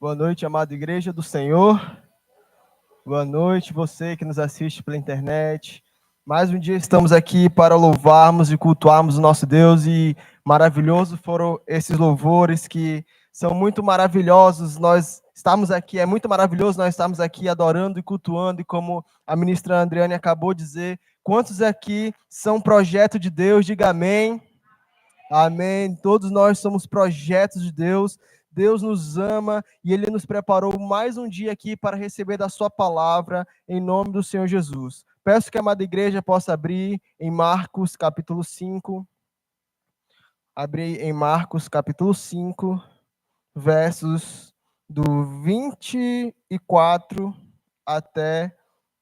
Boa noite, amada igreja do Senhor. Boa noite, você que nos assiste pela internet. Mais um dia estamos aqui para louvarmos e cultuarmos o nosso Deus, e maravilhoso foram esses louvores que são muito maravilhosos. Nós estamos aqui, é muito maravilhoso nós estamos aqui adorando e cultuando, e como a ministra Andriane acabou de dizer, quantos aqui são projeto de Deus? Diga amém. Amém. Todos nós somos projetos de Deus. Deus nos ama e Ele nos preparou mais um dia aqui para receber da Sua palavra, em nome do Senhor Jesus. Peço que a amada igreja possa abrir em Marcos, capítulo 5. Abrir em Marcos, capítulo 5, versos do 24 até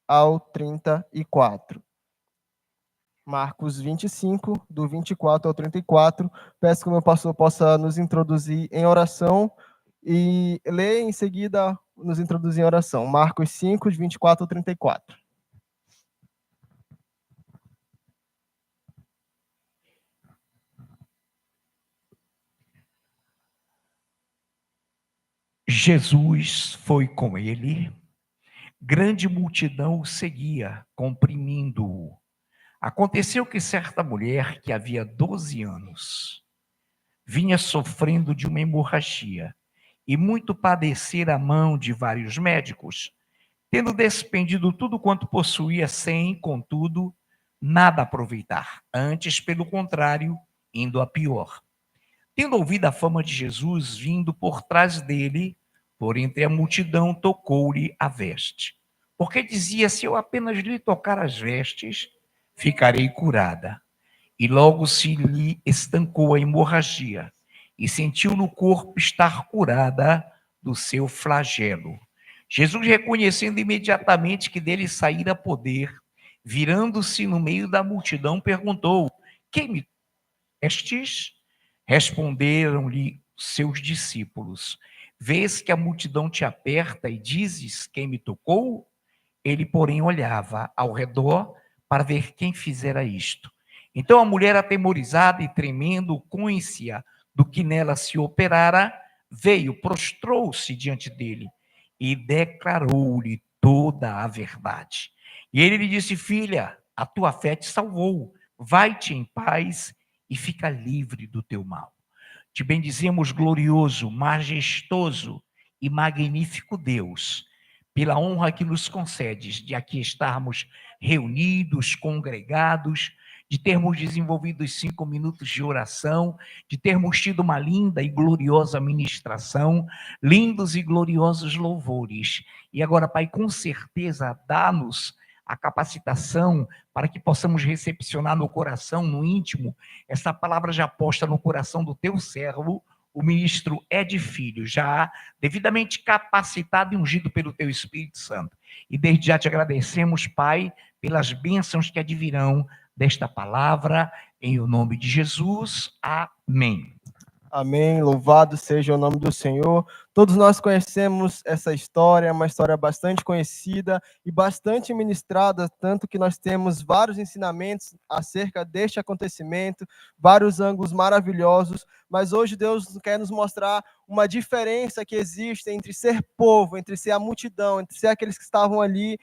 ao 34. Marcos 25, do 24 ao 34. Peço que o meu pastor possa nos introduzir em oração e ler em seguida, nos introduzir em oração. Marcos 5, de 24 ao 34. Jesus foi com ele, grande multidão o seguia, comprimindo-o. Aconteceu que certa mulher, que havia 12 anos, vinha sofrendo de uma hemorragia, e muito padecera a mão de vários médicos, tendo despendido tudo quanto possuía, sem, contudo, nada aproveitar, antes, pelo contrário, indo a pior. Tendo ouvido a fama de Jesus, vindo por trás dele, por entre a multidão, tocou-lhe a veste. Porque dizia: se eu apenas lhe tocar as vestes, ficarei curada. E logo se lhe estancou a hemorragia, e sentiu no corpo estar curada do seu flagelo. Jesus, reconhecendo imediatamente que dele saíra poder, virando-se no meio da multidão, perguntou: quem me estes? Responderam-lhe seus discípulos: vês que a multidão te aperta e dizes: quem me tocou? Ele, porém, olhava ao redor para ver quem fizera isto. Então a mulher, atemorizada e tremendo, côncia do que nela se operara, veio, prostrou-se diante dele e declarou-lhe toda a verdade. E ele lhe disse: filha, a tua fé te salvou, vai-te em paz e fica livre do teu mal. Te bendizemos, glorioso, majestoso e magnífico Deus, pela honra que nos concedes de aqui estarmos reunidos, congregados, de termos desenvolvido os 5 minutos de oração, de termos tido uma linda e gloriosa ministração, lindos e gloriosos louvores. E agora, Pai, com certeza, dá-nos a capacitação para que possamos recepcionar no coração, no íntimo, essa palavra já posta no coração do teu servo, o ministro Ed Filho, já devidamente capacitado e ungido pelo teu Espírito Santo. E desde já te agradecemos, Pai, pelas bênçãos que advirão desta palavra, em o nome de Jesus. Amém. Amém. Louvado seja o nome do Senhor. Todos nós conhecemos essa história, é uma história bastante conhecida e bastante ministrada, tanto que nós temos vários ensinamentos acerca deste acontecimento, vários ângulos maravilhosos, mas hoje Deus quer nos mostrar uma diferença que existe entre ser povo, entre ser a multidão, entre ser aqueles que estavam ali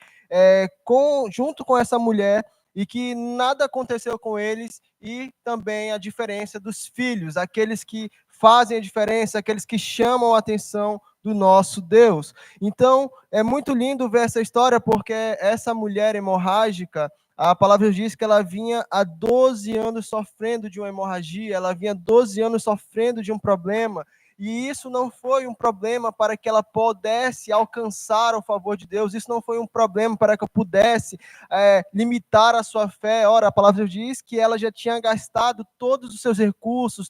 junto com essa mulher, e que nada aconteceu com eles, e também a diferença dos filhos, aqueles que fazem a diferença, aqueles que chamam a atenção do nosso Deus. Então, é muito lindo ver essa história, porque essa mulher hemorrágica, a palavra diz que ela vinha há 12 anos sofrendo de uma hemorragia, ela vinha 12 anos sofrendo de um problema, e isso não foi um problema para que ela pudesse alcançar o favor de Deus, isso não foi um problema para que eu pudesse limitar a sua fé. Ora, a palavra diz que ela já tinha gastado todos os seus recursos,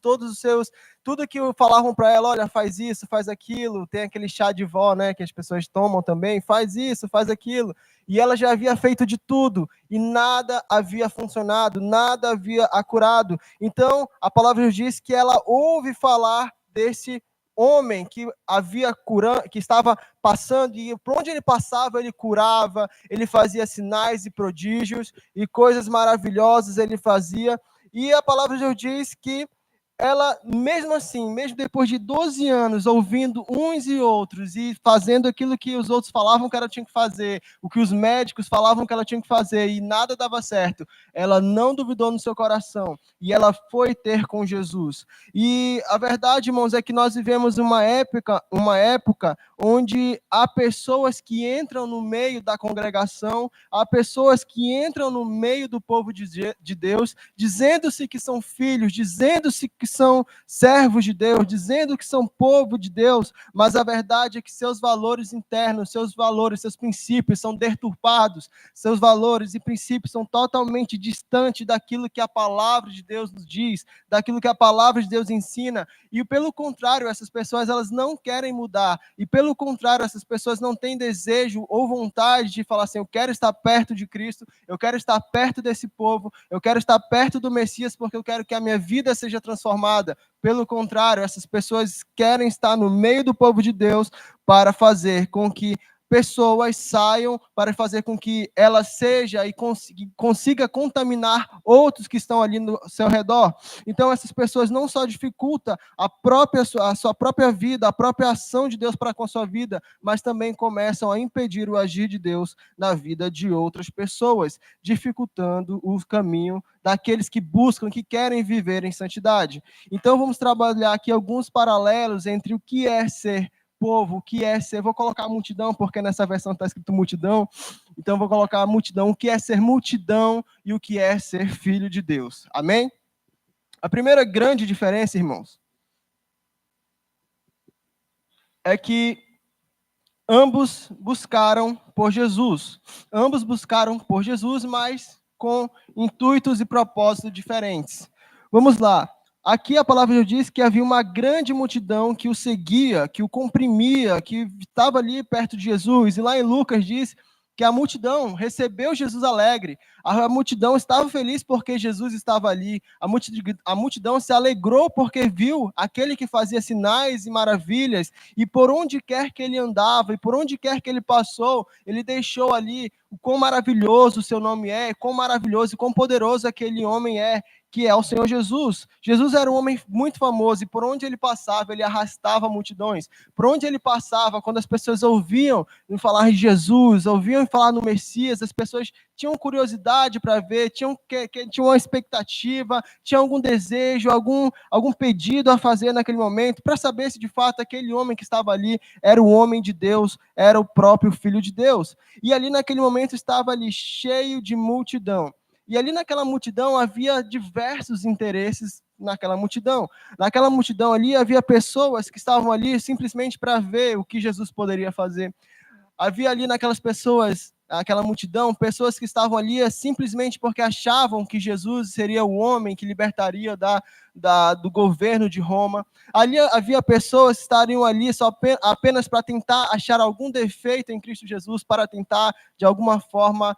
tudo que falavam para ela: olha, faz isso, faz aquilo, tem aquele chá de vó, né, que as pessoas tomam também, faz isso, faz aquilo, e ela já havia feito de tudo, e nada havia funcionado, nada havia a curado. Então, a palavra diz que ela ouve falar desse homem que que estava passando, e por onde ele passava, ele curava, ele fazia sinais e prodígios, e coisas maravilhosas ele fazia. E a palavra de Deus diz que ela, mesmo assim, mesmo depois de 12 anos, ouvindo uns e outros e fazendo aquilo que os outros falavam que ela tinha que fazer, o que os médicos falavam que ela tinha que fazer e nada dava certo, ela não duvidou no seu coração e ela foi ter com Jesus. E a verdade, irmãos, é que nós vivemos uma época onde há pessoas que entram no meio da congregação, há pessoas que entram no meio do povo de Deus, dizendo-se que são filhos, dizendo-se que são servos de Deus, dizendo que são povo de Deus, mas a verdade é que seus valores internos, seus valores, seus princípios são deturpados, seus valores e princípios são totalmente distantes daquilo que a palavra de Deus nos diz, daquilo que a palavra de Deus ensina, e pelo contrário, essas pessoas elas não querem mudar, e pelo contrário, essas pessoas não têm desejo ou vontade de falar assim, eu quero estar perto de Cristo, eu quero estar perto desse povo, eu quero estar perto do Messias porque eu quero que a minha vida seja transformada. Pelo contrário, essas pessoas querem estar no meio do povo de Deus para fazer com que pessoas saiam, para fazer com que ela seja e consiga contaminar outros que estão ali no seu redor. Então, essas pessoas não só dificultam a sua própria vida, a própria ação de Deus para com a sua vida, mas também começam a impedir o agir de Deus na vida de outras pessoas, dificultando o caminho daqueles que buscam, que querem viver em santidade. Então, vamos trabalhar aqui alguns paralelos entre o que é ser povo, o que é ser, vou colocar multidão, porque nessa versão está escrito multidão, então vou colocar multidão, o que é ser multidão e o que é ser filho de Deus. Amém? A primeira grande diferença, irmãos, é que ambos buscaram por Jesus. Ambos buscaram por Jesus, mas com intuitos e propósitos diferentes. Vamos lá. Aqui a palavra diz que havia uma grande multidão que o seguia, que o comprimia, que estava ali perto de Jesus. E lá em Lucas diz que a multidão recebeu Jesus alegre. A multidão estava feliz porque Jesus estava ali. A multidão se alegrou porque viu aquele que fazia sinais e maravilhas. E por onde quer que ele andava, e por onde quer que ele passou, ele deixou ali o quão maravilhoso o seu nome é, quão maravilhoso e quão poderoso aquele homem é, que é o Senhor Jesus. Jesus era um homem muito famoso e por onde ele passava, ele arrastava multidões. Por onde ele passava, quando as pessoas ouviam falar de Jesus, ouviam falar no Messias, as pessoas tinham curiosidade para ver, tinham uma expectativa, tinham algum desejo, algum pedido a fazer naquele momento, para saber se de fato aquele homem que estava ali era o homem de Deus, era o próprio Filho de Deus. E ali naquele momento estava ali cheio de multidão. E ali naquela multidão havia diversos interesses naquela multidão. Naquela multidão ali havia pessoas que estavam ali simplesmente para ver o que Jesus poderia fazer. Havia ali naquelas pessoas, aquela multidão, pessoas que estavam ali simplesmente porque achavam que Jesus seria o homem que libertaria do governo de Roma. Ali havia pessoas que estariam ali só apenas para tentar achar algum defeito em Cristo Jesus, para tentar, de alguma forma,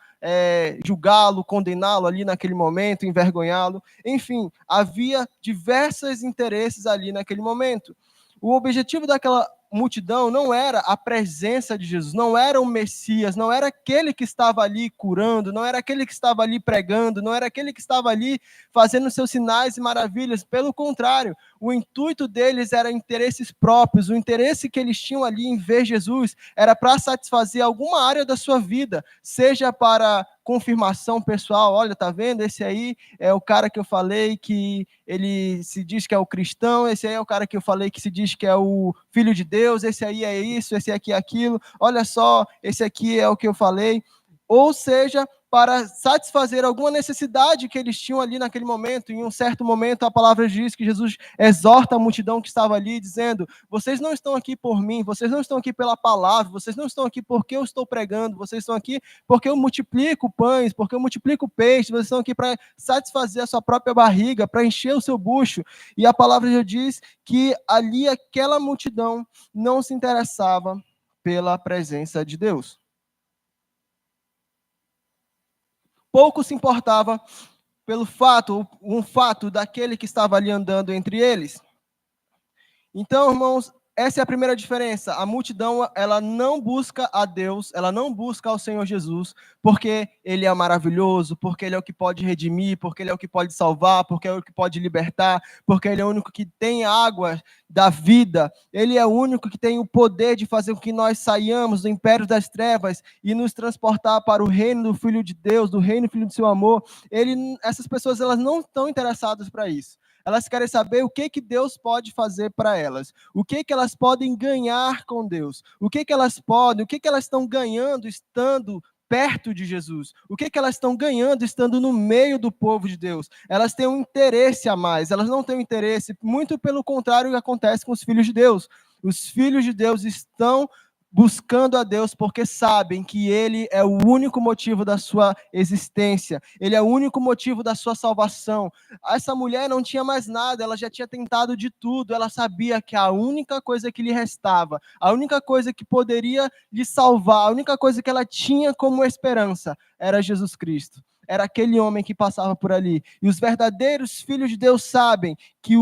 julgá-lo, condená-lo ali naquele momento, envergonhá-lo. Enfim, havia diversos interesses ali naquele momento. O objetivo daquela multidão não era a presença de Jesus, não era o Messias, não era aquele que estava ali curando, não era aquele que estava ali pregando, não era aquele que estava ali fazendo seus sinais e maravilhas. Pelo contrário, o intuito deles era interesses próprios, o interesse que eles tinham ali em ver Jesus era para satisfazer alguma área da sua vida, seja para confirmação pessoal, olha, tá vendo? Esse aí é o cara que eu falei que ele se diz que é o cristão, esse aí é o cara que eu falei que se diz que é o filho de Deus, esse aí é isso, esse aqui é aquilo, olha só, esse aqui é o que eu falei. Ou seja, para satisfazer alguma necessidade que eles tinham ali naquele momento. Em um certo momento, a palavra diz que Jesus exorta a multidão que estava ali, dizendo: vocês não estão aqui por mim, vocês não estão aqui pela palavra, vocês não estão aqui porque eu estou pregando, vocês estão aqui porque eu multiplico pães, porque eu multiplico peixes, vocês estão aqui para satisfazer a sua própria barriga, para encher o seu bucho. E a palavra já diz que ali aquela multidão não se interessava pela presença de Deus. Pouco se importava pelo um fato daquele que estava ali andando entre eles. Então, irmãos, essa é a primeira diferença. A multidão, ela não busca a Deus, ela não busca ao Senhor Jesus, porque Ele é maravilhoso, porque Ele é o que pode redimir, porque Ele é o que pode salvar, porque é o que pode libertar, porque Ele é o único que tem água da vida. Ele é o único que tem o poder de fazer com que nós saiamos do império das trevas e nos transportar para o reino do Filho de Deus, do reino do Filho do seu amor. Essas pessoas, elas não estão interessadas para isso. Elas querem saber o que Deus pode fazer para elas, o que elas podem ganhar com Deus, o que elas podem, o que elas estão ganhando estando perto de Jesus, o que elas estão ganhando estando no meio do povo de Deus. Elas têm um interesse a mais, elas não têm um interesse, muito pelo contrário do que acontece com os filhos de Deus. Os filhos de Deus estão buscando a Deus porque sabem que Ele é o único motivo da sua existência, Ele é o único motivo da sua salvação. Essa mulher não tinha mais nada, ela já tinha tentado de tudo, ela sabia que a única coisa que lhe restava, a única coisa que poderia lhe salvar, a única coisa que ela tinha como esperança era Jesus Cristo. Era aquele homem que passava por ali. E os verdadeiros filhos de Deus sabem que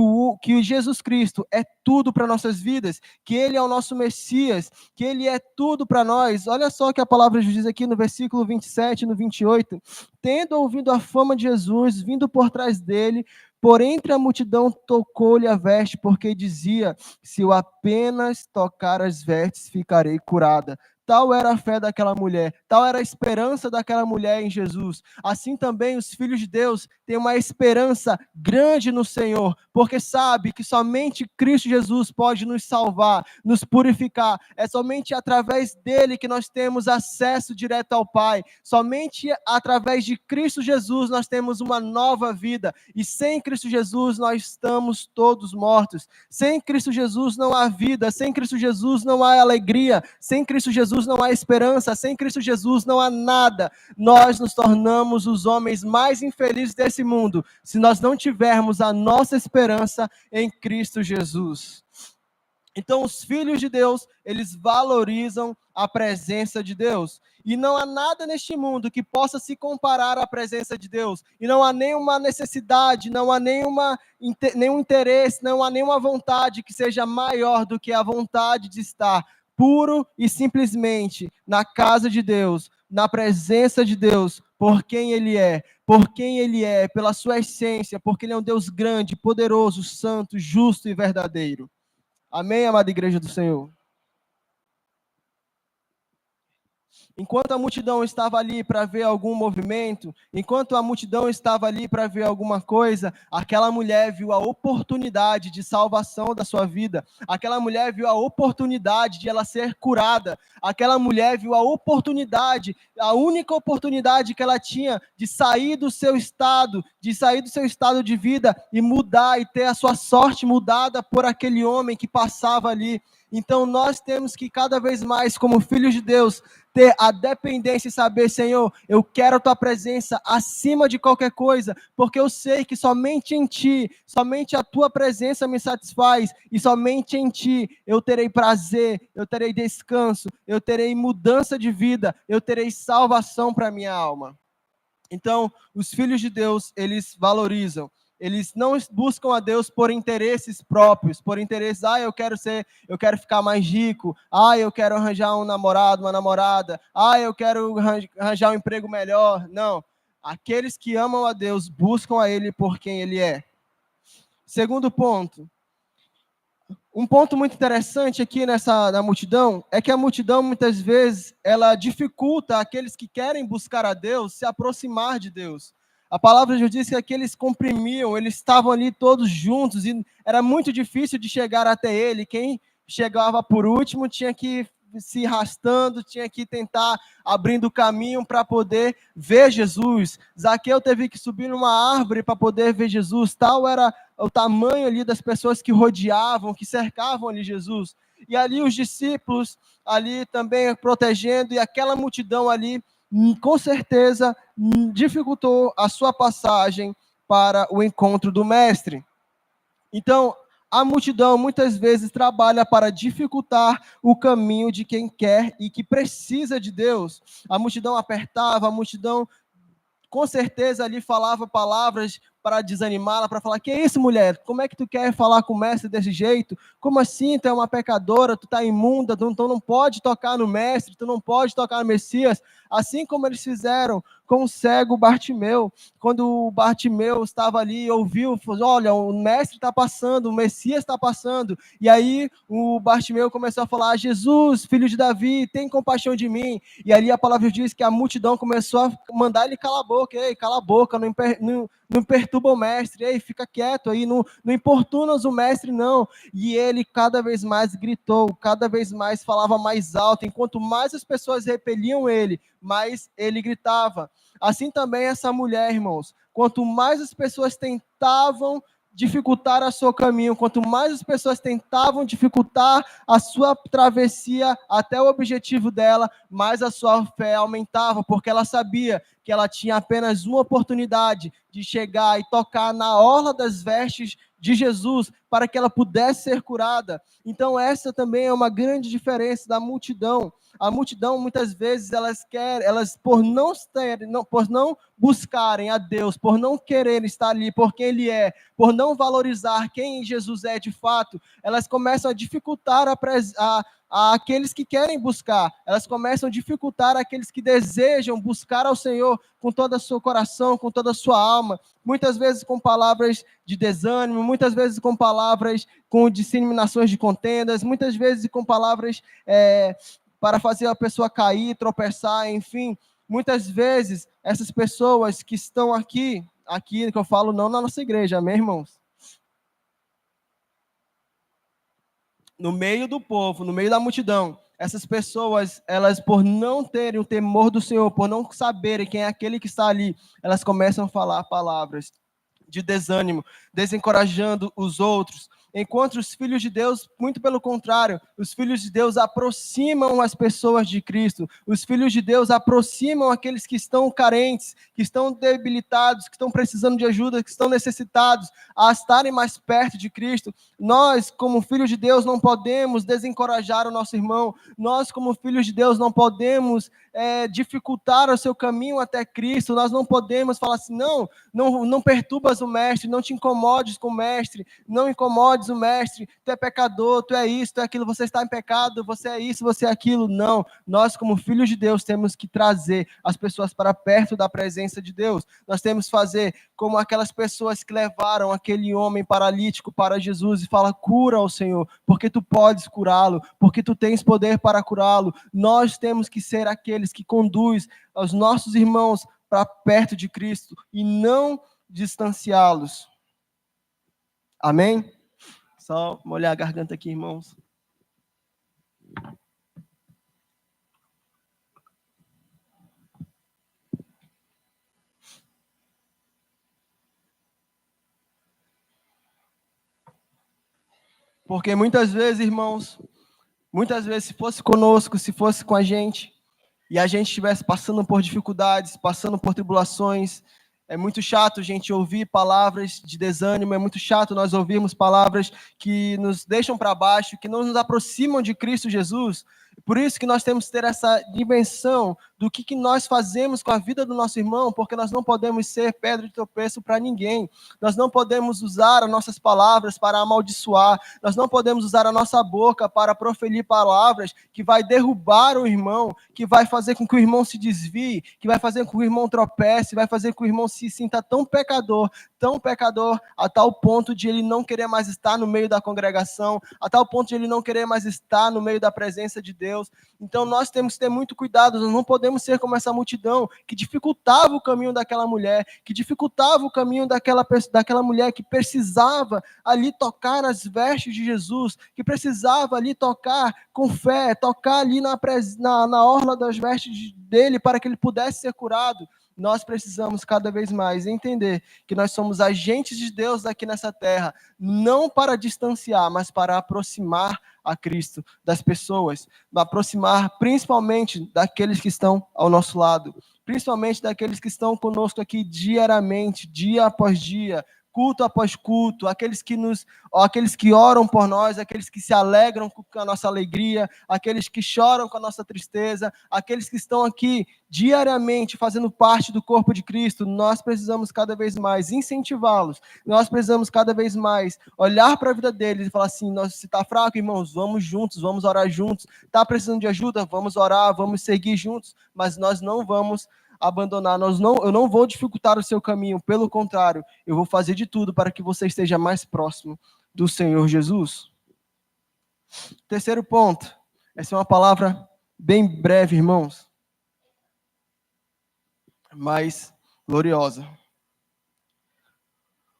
Jesus Cristo é tudo para nossas vidas, que Ele é o nosso Messias, que Ele é tudo para nós. Olha só o que a palavra diz aqui no versículo 27 e no 28. Tendo ouvido a fama de Jesus, vindo por trás dele, por entre a multidão tocou-lhe a veste, porque dizia, se eu apenas tocar as vestes, ficarei curada. Tal era a fé daquela mulher, tal era a esperança daquela mulher em Jesus. Assim também os filhos de Deus têm uma esperança grande no Senhor, porque sabe que somente Cristo Jesus pode nos salvar, nos purificar. É somente através dele que nós temos acesso direto ao Pai. Somente através de Cristo Jesus nós temos uma nova vida. E sem Cristo Jesus nós estamos todos mortos. Sem Cristo Jesus não há vida, sem Cristo Jesus não há alegria, sem Cristo Jesus não há esperança, sem Cristo Jesus não há nada. Nós nos tornamos os homens mais infelizes desse mundo se nós não tivermos a nossa esperança em Cristo Jesus. Então, os filhos de Deus, eles valorizam a presença de Deus. E não há nada neste mundo que possa se comparar à presença de Deus. E não há nenhuma necessidade, não há nenhum interesse, não há nenhuma vontade que seja maior do que a vontade de estar puro e simplesmente na casa de Deus, na presença de Deus, por quem Ele é, pela sua essência, porque Ele é um Deus grande, poderoso, santo, justo e verdadeiro. Amém, amada igreja do Senhor? Enquanto a multidão estava ali para ver algum movimento, enquanto a multidão estava ali para ver alguma coisa, aquela mulher viu a oportunidade de salvação da sua vida, aquela mulher viu a oportunidade de ela ser curada, aquela mulher viu a oportunidade, a única oportunidade que ela tinha de sair do seu estado, de vida e mudar e ter a sua sorte mudada por aquele homem que passava ali. Então nós temos que cada vez mais, como filhos de Deus, ter a dependência e saber, Senhor, eu quero a Tua presença acima de qualquer coisa, porque eu sei que somente em Ti, somente a Tua presença me satisfaz, e somente em Ti eu terei prazer, eu terei descanso, eu terei mudança de vida, eu terei salvação para a minha alma. Então, os filhos de Deus, eles valorizam. Eles não buscam a Deus por interesses próprios, por interesses, eu quero ficar mais rico, eu quero arranjar um namorado, uma namorada, eu quero arranjar um emprego melhor. Não. Aqueles que amam a Deus buscam a Ele por quem Ele é. Segundo ponto. Um ponto muito interessante aqui na multidão é que a multidão, muitas vezes, ela dificulta aqueles que querem buscar a Deus se aproximar de Deus. A palavra de Deus diz que aqueles comprimiam, eles estavam ali todos juntos e era muito difícil de chegar até ele. Quem chegava por último tinha que se arrastando, tinha que tentar abrindo o caminho para poder ver Jesus. Zaqueu teve que subir numa árvore para poder ver Jesus. Tal era o tamanho ali das pessoas que rodeavam, que cercavam ali Jesus. E ali os discípulos ali também protegendo, e aquela multidão ali, com certeza, dificultou a sua passagem para o encontro do Mestre. Então, a multidão muitas vezes trabalha para dificultar o caminho de quem quer e que precisa de Deus. A multidão apertava, a multidão com certeza ali falava palavras para desanimá-la, para falar: que isso, mulher? Como é que tu quer falar com o mestre desse jeito? Como assim? Tu é uma pecadora, tu está imunda, tu não pode tocar no mestre, tu não pode tocar no Messias. Assim como eles fizeram com o cego Bartimeu. Quando o Bartimeu estava ali e ouviu, falou: olha, o mestre está passando, o Messias está passando. E aí o Bartimeu começou a falar: Jesus, filho de Davi, tem compaixão de mim. E ali a palavra diz que a multidão começou a mandar ele calar a boca. Ei, cala a boca, não perturba o mestre. Ei, fica quieto aí, não importunas o mestre, não. E ele cada vez mais gritou, cada vez mais falava mais alto. Enquanto mais as pessoas repeliam ele, mais ele gritava. Assim também essa mulher, irmãos, quanto mais as pessoas tentavam dificultar o seu caminho, quanto mais as pessoas tentavam dificultar a sua travessia até o objetivo dela, mais a sua fé aumentava, porque ela sabia que ela tinha apenas uma oportunidade de chegar e tocar na orla das vestes de Jesus para que ela pudesse ser curada. Então essa também é uma grande diferença da multidão. A multidão, muitas vezes, elas por não buscarem a Deus, por não quererem estar ali por quem Ele é, por não valorizar quem Jesus é de fato, elas começam a dificultar a aqueles que querem buscar, elas começam a dificultar aqueles que desejam buscar ao Senhor com todo o seu coração, com toda a sua alma, muitas vezes com palavras de desânimo, muitas vezes com palavras com disseminações de contendas, muitas vezes com palavras para fazer a pessoa cair, tropeçar, enfim. Muitas vezes, essas pessoas que estão aqui que eu falo não na nossa igreja, amém, irmãos? No meio do povo, no meio da multidão, essas pessoas, elas por não terem o temor do Senhor, por não saberem quem é aquele que está ali, elas começam a falar palavras de desânimo, desencorajando os outros, enquanto os filhos de Deus, muito pelo contrário, os filhos de Deus aproximam as pessoas de Cristo, os filhos de Deus aproximam aqueles que estão carentes, que estão debilitados, que estão precisando de ajuda, que estão necessitados, a estarem mais perto de Cristo. Nós, como filhos de Deus, não podemos desencorajar o nosso irmão, nós, como filhos de Deus, não podemos dificultar o seu caminho até Cristo, nós não podemos falar assim: não perturbas o mestre, não te incomodes com o mestre, não incomodes o mestre, tu é pecador, tu é isso, tu é aquilo, você está em pecado, você é isso, você é aquilo. Não, nós como filhos de Deus temos que trazer as pessoas para perto da presença de Deus, nós temos que fazer como aquelas pessoas que levaram aquele homem paralítico para Jesus e fala: cura o Senhor, porque tu podes curá-lo, porque tu tens poder para curá-lo. Nós temos que ser aqueles que conduz os nossos irmãos para perto de Cristo e não distanciá-los. Amém? Só molhar a garganta aqui, irmãos. Porque muitas vezes, irmãos, se fosse conosco, se fosse com a gente, e a gente estivesse passando por dificuldades, passando por tribulações, é muito chato a gente ouvir palavras de desânimo, é muito chato nós ouvirmos palavras que nos deixam para baixo, que não nos aproximam de Cristo Jesus. Por isso que nós temos que ter essa dimensão do que nós fazemos com a vida do nosso irmão, porque nós não podemos ser pedra de tropeço para ninguém. Nós não podemos usar as nossas palavras para amaldiçoar. Nós não podemos usar a nossa boca para proferir palavras que vai derrubar o irmão, que vai fazer com que o irmão se desvie, que vai fazer com que o irmão tropece, vai fazer com que o irmão se sinta tão pecador, a tal ponto de ele não querer mais estar no meio da congregação, a tal ponto de ele não querer mais estar no meio da presença de Deus. Então nós temos que ter muito cuidado, nós não podemos ser como essa multidão que dificultava o caminho daquela mulher, que dificultava o caminho daquela mulher que precisava ali tocar nas vestes de Jesus, que precisava ali tocar com fé, tocar ali na orla das vestes dele para que ele pudesse ser curado. Nós precisamos cada vez mais entender que nós somos agentes de Deus aqui nessa terra, não para distanciar, mas para aproximar a Cristo das pessoas, aproximar principalmente daqueles que estão ao nosso lado, principalmente daqueles que estão conosco aqui diariamente, dia após dia, culto após culto, aqueles que oram por nós, aqueles que se alegram com a nossa alegria, aqueles que choram com a nossa tristeza, aqueles que estão aqui diariamente fazendo parte do corpo de Cristo. Nós precisamos cada vez mais incentivá-los, nós precisamos cada vez mais olhar para a vida deles e falar assim: se está fraco, irmãos, vamos juntos, vamos orar juntos. Está precisando de ajuda? Vamos orar, vamos seguir juntos, mas nós não vamos abandonar, eu não vou dificultar o seu caminho, pelo contrário, eu vou fazer de tudo para que você esteja mais próximo do Senhor Jesus. Terceiro ponto, essa é uma palavra bem breve, irmãos, mas gloriosa.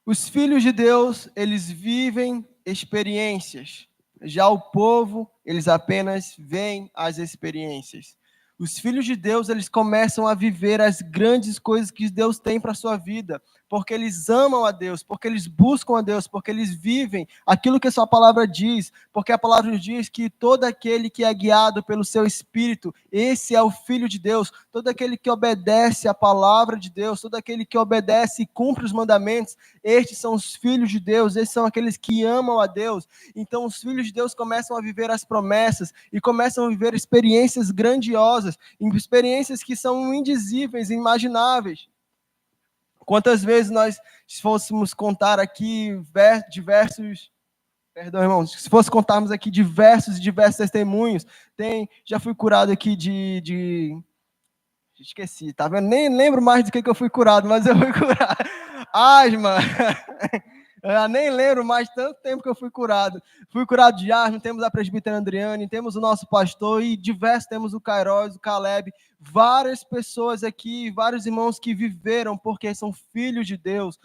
Os filhos de Deus, eles vivem experiências, já o povo, eles apenas veem as experiências. Os filhos de Deus, eles começam a viver as grandes coisas que Deus tem para a sua vida, porque eles amam a Deus, porque eles buscam a Deus, porque eles vivem aquilo que a sua palavra diz, porque a palavra diz que todo aquele que é guiado pelo seu Espírito, esse é o Filho de Deus. Todo aquele que obedece à palavra de Deus, todo aquele que obedece e cumpre os mandamentos, estes são os filhos de Deus, esses são aqueles que amam a Deus. Então os filhos de Deus começam a viver as promessas e começam a viver experiências grandiosas, experiências que são indizíveis, inimagináveis. Quantas vezes nós, se fôssemos contar aqui perdão, irmãos, se fosse contarmos aqui diversos testemunhos, já fui curado aqui esqueci, tá vendo? Nem lembro mais do que eu fui curado, mas eu fui curado. Asma. Eu nem lembro mais tanto tempo que eu fui curado. Fui curado de asma, temos a presbítera Andriane, temos o nosso pastor e diversos, temos o Kairos, o Caleb, várias pessoas aqui, vários irmãos que viveram porque são filhos de Deus.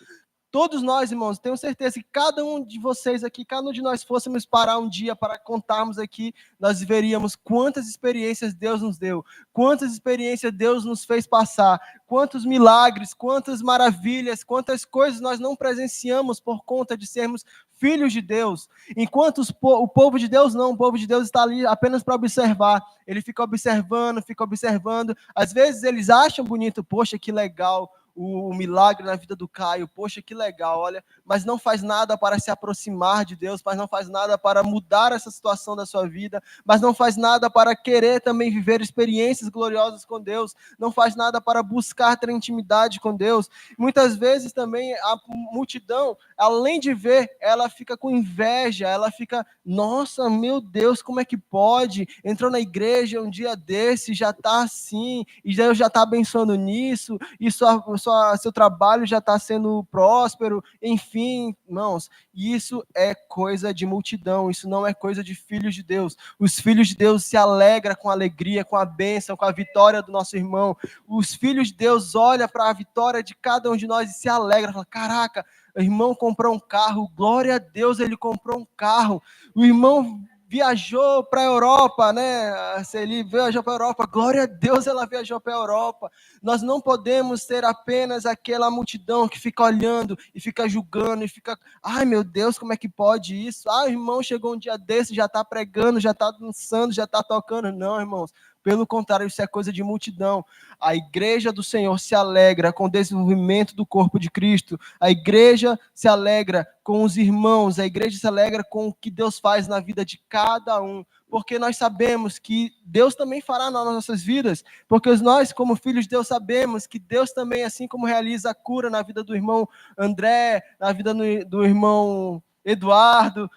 Todos nós, irmãos, tenho certeza que cada um de vocês aqui, cada um de nós fôssemos parar um dia para contarmos aqui, nós veríamos quantas experiências Deus nos deu, quantas experiências Deus nos fez passar, quantos milagres, quantas maravilhas, quantas coisas nós não presenciamos por conta de sermos filhos de Deus. Enquanto o povo de Deus não, o povo de Deus está ali apenas para observar, ele fica observando, às vezes eles acham bonito, poxa, que legal, o milagre na vida do Caio, poxa, que legal, olha, mas não faz nada para se aproximar de Deus, mas não faz nada para mudar essa situação da sua vida, mas não faz nada para querer também viver experiências gloriosas com Deus, não faz nada para buscar ter intimidade com Deus. Muitas vezes também a multidão, além de ver, ela fica com inveja, ela fica, nossa, meu Deus, como é que pode? Entrou na igreja um dia desse, já está assim, e Deus já está abençoando nisso, e seu trabalho já está sendo próspero, enfim, irmãos, isso é coisa de multidão, isso não é coisa de filhos de Deus. Os filhos de Deus se alegram com a alegria, com a bênção, com a vitória do nosso irmão. Os filhos de Deus olham para a vitória de cada um de nós e se alegram, falam, caraca, o irmão comprou um carro, glória a Deus, ele comprou um carro. O irmão viajou para a Europa, né? Se ele viajou para a Europa, glória a Deus, ela viajou para a Europa. Nós não podemos ser apenas aquela multidão que fica olhando e fica julgando e fica, ai meu Deus, como é que pode isso? Ah, o irmão chegou um dia desse, já está pregando, já está dançando, já está tocando. Não, irmãos. Pelo contrário, isso é coisa de multidão. A igreja do Senhor se alegra com o desenvolvimento do corpo de Cristo. A igreja se alegra com os irmãos. A igreja se alegra com o que Deus faz na vida de cada um. Porque nós sabemos que Deus também fará nas nossas vidas. Porque nós, como filhos de Deus, sabemos que Deus também, assim como realiza a cura na vida do irmão André, na vida do irmão Eduardo,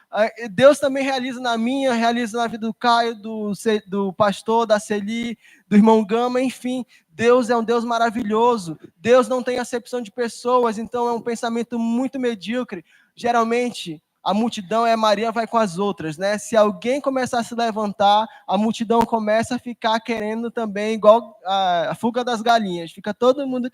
Deus também realiza na minha, realiza na vida do Caio, do pastor, da Celi, do irmão Gama, enfim, Deus é um Deus maravilhoso, Deus não tem acepção de pessoas, então é um pensamento muito medíocre. Geralmente, a multidão é Maria vai com as outras, né? Se alguém começar a se levantar, a multidão começa a ficar querendo também, igual a fuga das galinhas, fica todo mundo...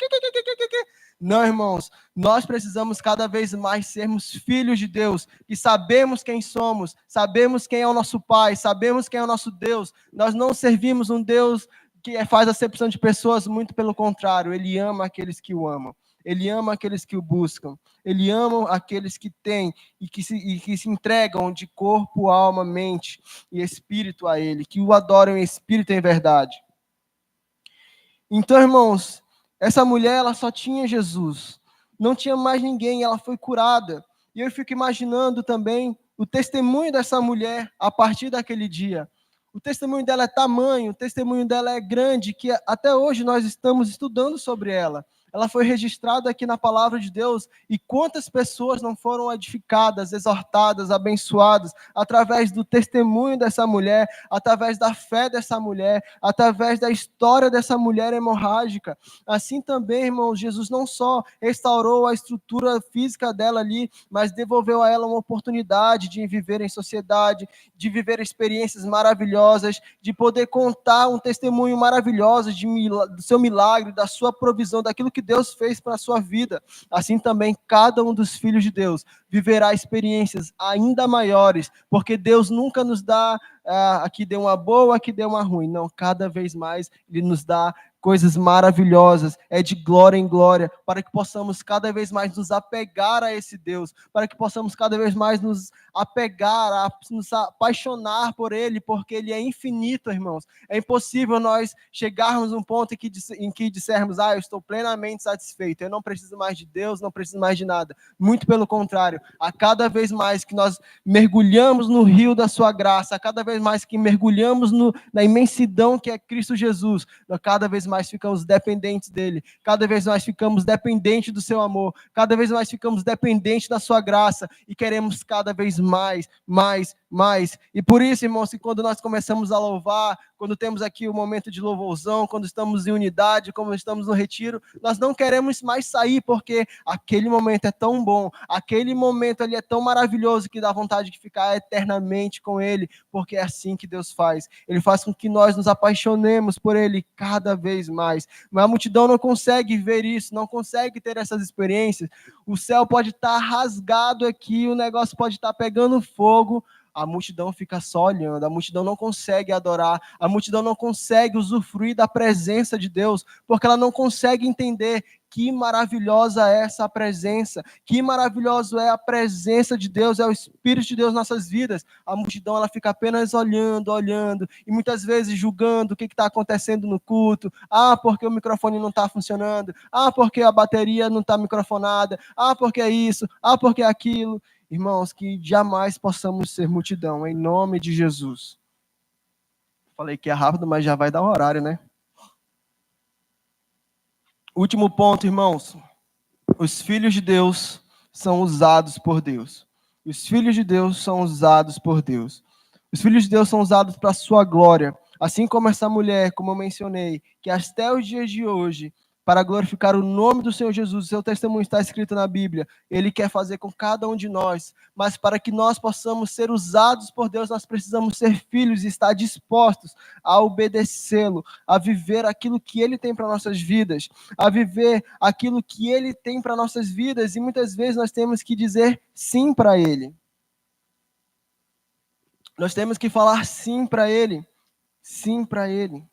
Não, irmãos, nós precisamos cada vez mais sermos filhos de Deus, e sabemos quem somos, sabemos quem é o nosso Pai, sabemos quem é o nosso Deus. Nós não servimos um Deus que faz acepção de pessoas, muito pelo contrário, Ele ama aqueles que o amam. Ele ama aqueles que o buscam. Ele ama aqueles que têm e que se entregam de corpo, alma, mente e espírito a Ele, que o adoram em espírito e em verdade. Então, irmãos, essa mulher, ela só tinha Jesus. não tinha mais ninguém, ela foi curada. E eu fico imaginando também o testemunho dessa mulher a partir daquele dia. O testemunho dela é tamanho, o testemunho dela é grande, que até hoje nós estamos estudando sobre ela. Ela foi registrada aqui na palavra de Deus, e quantas pessoas não foram edificadas, exortadas, abençoadas, através do testemunho dessa mulher, através da fé dessa mulher, através da história dessa mulher hemorrágica. Assim também, irmãos, Jesus não só restaurou a estrutura física dela ali, mas devolveu a ela uma oportunidade de viver em sociedade, de viver experiências maravilhosas, de poder contar um testemunho maravilhoso do seu milagre, da sua provisão, daquilo que Deus fez para a sua vida. Assim também, cada um dos filhos de Deus viverá experiências ainda maiores, porque Deus nunca nos dá aqui deu uma boa, aqui deu uma ruim. Não, cada vez mais Ele nos dá coisas maravilhosas, é de glória em glória, para que possamos cada vez mais nos apegar a esse Deus, para que possamos cada vez mais nos apegar, nos apaixonar por Ele, porque Ele é infinito, irmãos. É impossível nós chegarmos a um ponto em que dissermos, eu estou plenamente satisfeito, eu não preciso mais de Deus, não preciso mais de nada. Muito pelo contrário, a cada vez mais que nós mergulhamos no rio da sua graça, a cada vez mais que mergulhamos na imensidão que é Cristo Jesus, nós cada vez mais ficamos dependentes dele, cada vez mais ficamos dependentes do seu amor, cada vez mais ficamos dependentes da sua graça e queremos cada vez mais. E por isso, irmãos, que quando nós começamos a louvar, quando temos aqui o momento de louvorzão, quando estamos em unidade, quando estamos no retiro, nós não queremos mais sair, porque aquele momento é tão bom, aquele momento ali é tão maravilhoso que dá vontade de ficar eternamente com ele, porque é assim que Deus faz. Ele faz com que nós nos apaixonemos por ele cada vez mais. Mas a multidão não consegue ver isso, não consegue ter essas experiências. O céu pode estar rasgado aqui, o negócio pode estar pegando fogo, a multidão fica só olhando, a multidão não consegue adorar, a multidão não consegue usufruir da presença de Deus, porque ela não consegue entender que maravilhosa é essa presença, que maravilhoso é a presença de Deus, é o Espírito de Deus nas nossas vidas. A multidão ela fica apenas olhando, e muitas vezes julgando o que está acontecendo no culto. Porque o microfone não está funcionando. Porque a bateria não está microfonada. Porque é isso. Porque é aquilo. Irmãos, que jamais possamos ser multidão, em nome de Jesus. Falei que é rápido, mas já vai dar o horário, né? Último ponto, irmãos. Os filhos de Deus são usados por Deus. Os filhos de Deus são usados por Deus. Os filhos de Deus são usados para a sua glória. Assim como essa mulher, como eu mencionei, que até os dias de hoje, para glorificar o nome do Senhor Jesus, o seu testemunho está escrito na Bíblia, Ele quer fazer com cada um de nós, mas para que nós possamos ser usados por Deus, nós precisamos ser filhos e estar dispostos a obedecê-lo, a viver aquilo que Ele tem para nossas vidas, a viver aquilo que Ele tem para nossas vidas, e muitas vezes nós temos que dizer sim para Ele. Nós temos que falar sim para Ele, sim para Ele.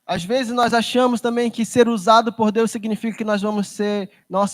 Às vezes nós achamos também que ser usado por Deus significa que nós vamos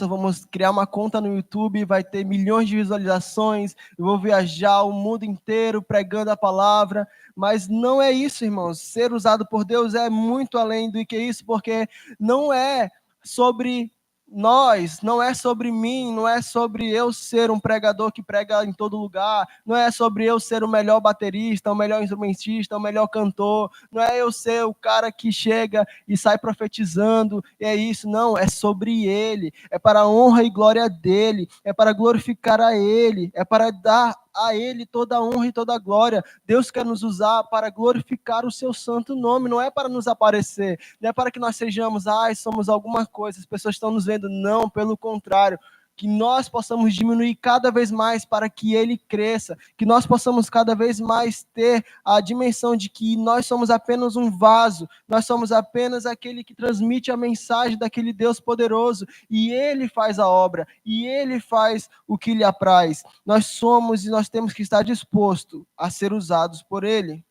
vamos criar uma conta no YouTube, vai ter milhões de visualizações, eu vou viajar o mundo inteiro pregando a palavra, mas não é isso, irmãos. Ser usado por Deus é muito além do que isso, porque não é sobre nós, não é sobre mim, não é sobre eu ser um pregador que prega em todo lugar, não é sobre eu ser o melhor baterista, o melhor instrumentista, o melhor cantor, não é eu ser o cara que chega e sai profetizando, e é isso, não, é sobre Ele, é para a honra e glória dEle, é para glorificar a Ele, é para dar a Ele toda a honra e toda a glória. Deus quer nos usar para glorificar o seu santo nome, não é para nos aparecer, não é para que nós sejamos, somos alguma coisa, as pessoas estão nos vendo, não, pelo contrário, que nós possamos diminuir cada vez mais para que Ele cresça, que nós possamos cada vez mais ter a dimensão de que nós somos apenas um vaso, nós somos apenas aquele que transmite a mensagem daquele Deus poderoso, e Ele faz a obra, e Ele faz o que lhe apraz. Nós somos e nós temos que estar disposto a ser usados por Ele,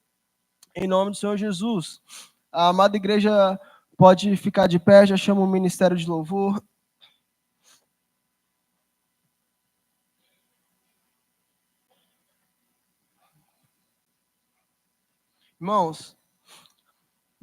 em nome do Senhor Jesus. A amada igreja pode ficar de pé, já chamo o ministério de louvor. Irmãos,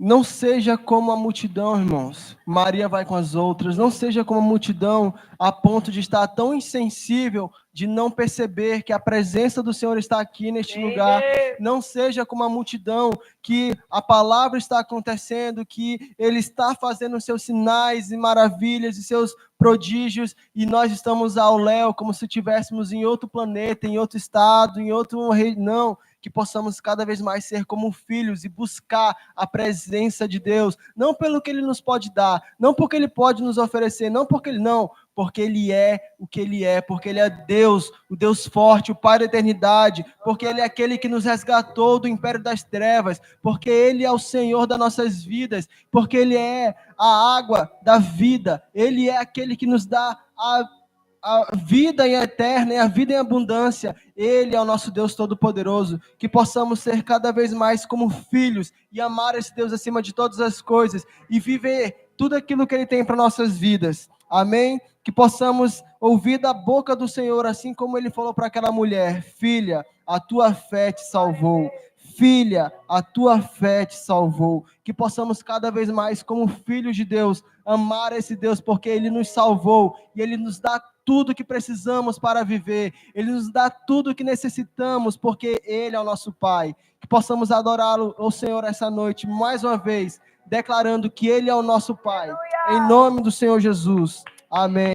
Não seja como a multidão, irmãos. Maria vai com as outras. Não seja como a multidão a ponto de estar tão insensível de não perceber que a presença do Senhor está aqui neste lugar. Não seja como a multidão que a palavra está acontecendo, que Ele está fazendo seus sinais e maravilhas e seus prodígios e nós estamos ao léu como se estivéssemos em outro planeta, em outro estado, em outro reino. Não. Que possamos cada vez mais ser como filhos e buscar a presença de Deus, não pelo que Ele nos pode dar, não porque Ele pode nos oferecer, não porque Ele é o que Ele é, porque Ele é Deus, o Deus forte, o Pai da eternidade, porque Ele é aquele que nos resgatou do império das trevas, porque Ele é o Senhor das nossas vidas, porque Ele é a água da vida, Ele é aquele que nos dá a vida em eterna e a vida em abundância. Ele é o nosso Deus Todo-Poderoso. Que possamos ser cada vez mais como filhos e amar esse Deus acima de todas as coisas e viver tudo aquilo que Ele tem para nossas vidas. Amém? Que possamos ouvir da boca do Senhor, assim como Ele falou para aquela mulher: filha, a tua fé te salvou. Filha, a tua fé te salvou. Que possamos cada vez mais, como filhos de Deus, amar esse Deus, porque Ele nos salvou e Ele nos dá tudo que precisamos para viver. Ele nos dá tudo que necessitamos, porque Ele é o nosso Pai. Que possamos adorá-lo, o Senhor, essa noite, mais uma vez, declarando que Ele é o nosso Pai. Em nome do Senhor Jesus. Amém.